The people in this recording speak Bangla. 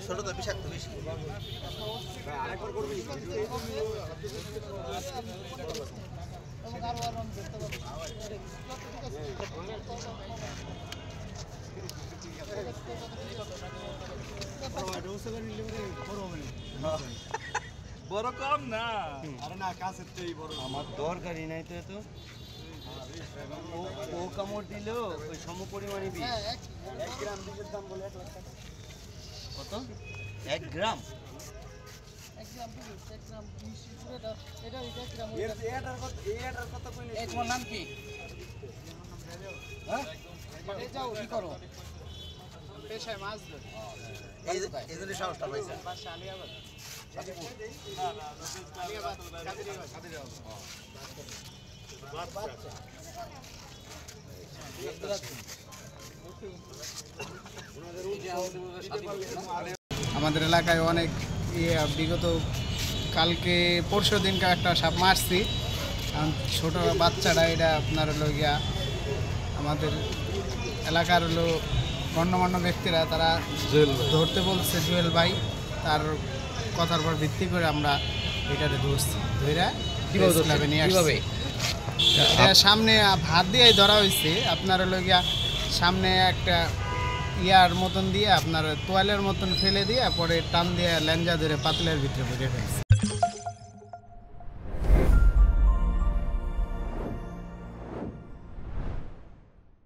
ছোটটা বিষাক্ত বেশি। বড় কম না, আরে না কাছের তো এই বড় আমার দরকারই নাই তো এত। ও কামড় দিলেও ওই সম পরিমাণে বিষ। 1 গ্রাম বিষের দাম বলে 1 লাখ টাকা। কত? 1 গ্রাম? 1 গ্রাম বিষ পুরোটা এটা 1 গ্রাম। এটার কত কইলে? তোমার নাম কি? হ্যাঁ এই যাও কি করো? পেশায় মাছ ধরি। এই জন্য সাহসটা পাইছে। বাসা আলিয়াবাদ। আমাদের এলাকায় অনেক বিগত কালকে পরশু দিনকার একটা সাপ মারছি। ছোট বাচ্চারা এটা আপনার হলো গিয়া আমাদের এলাকার হলো গণ্যমান্য ব্যক্তিরা তারা ধরতে বলছে জুয়েল ভাই, তার কথার উপর ভিত্তি করে আমরা এটাতে ধরছি। ধরে নিয়ে আসছি। এটা সামনে হাত দিয়ে ধরা হয়েছে আপনার হলো গিয়া সামনে একটা ইয়ার মতন দিয়ে আপনার তোয়ালের মতন ফেলে দিয়ে পরে টান দিয়ে ল্যাঞ্জা ধরে পাতলের ভিতরে ভরে ফেলছে।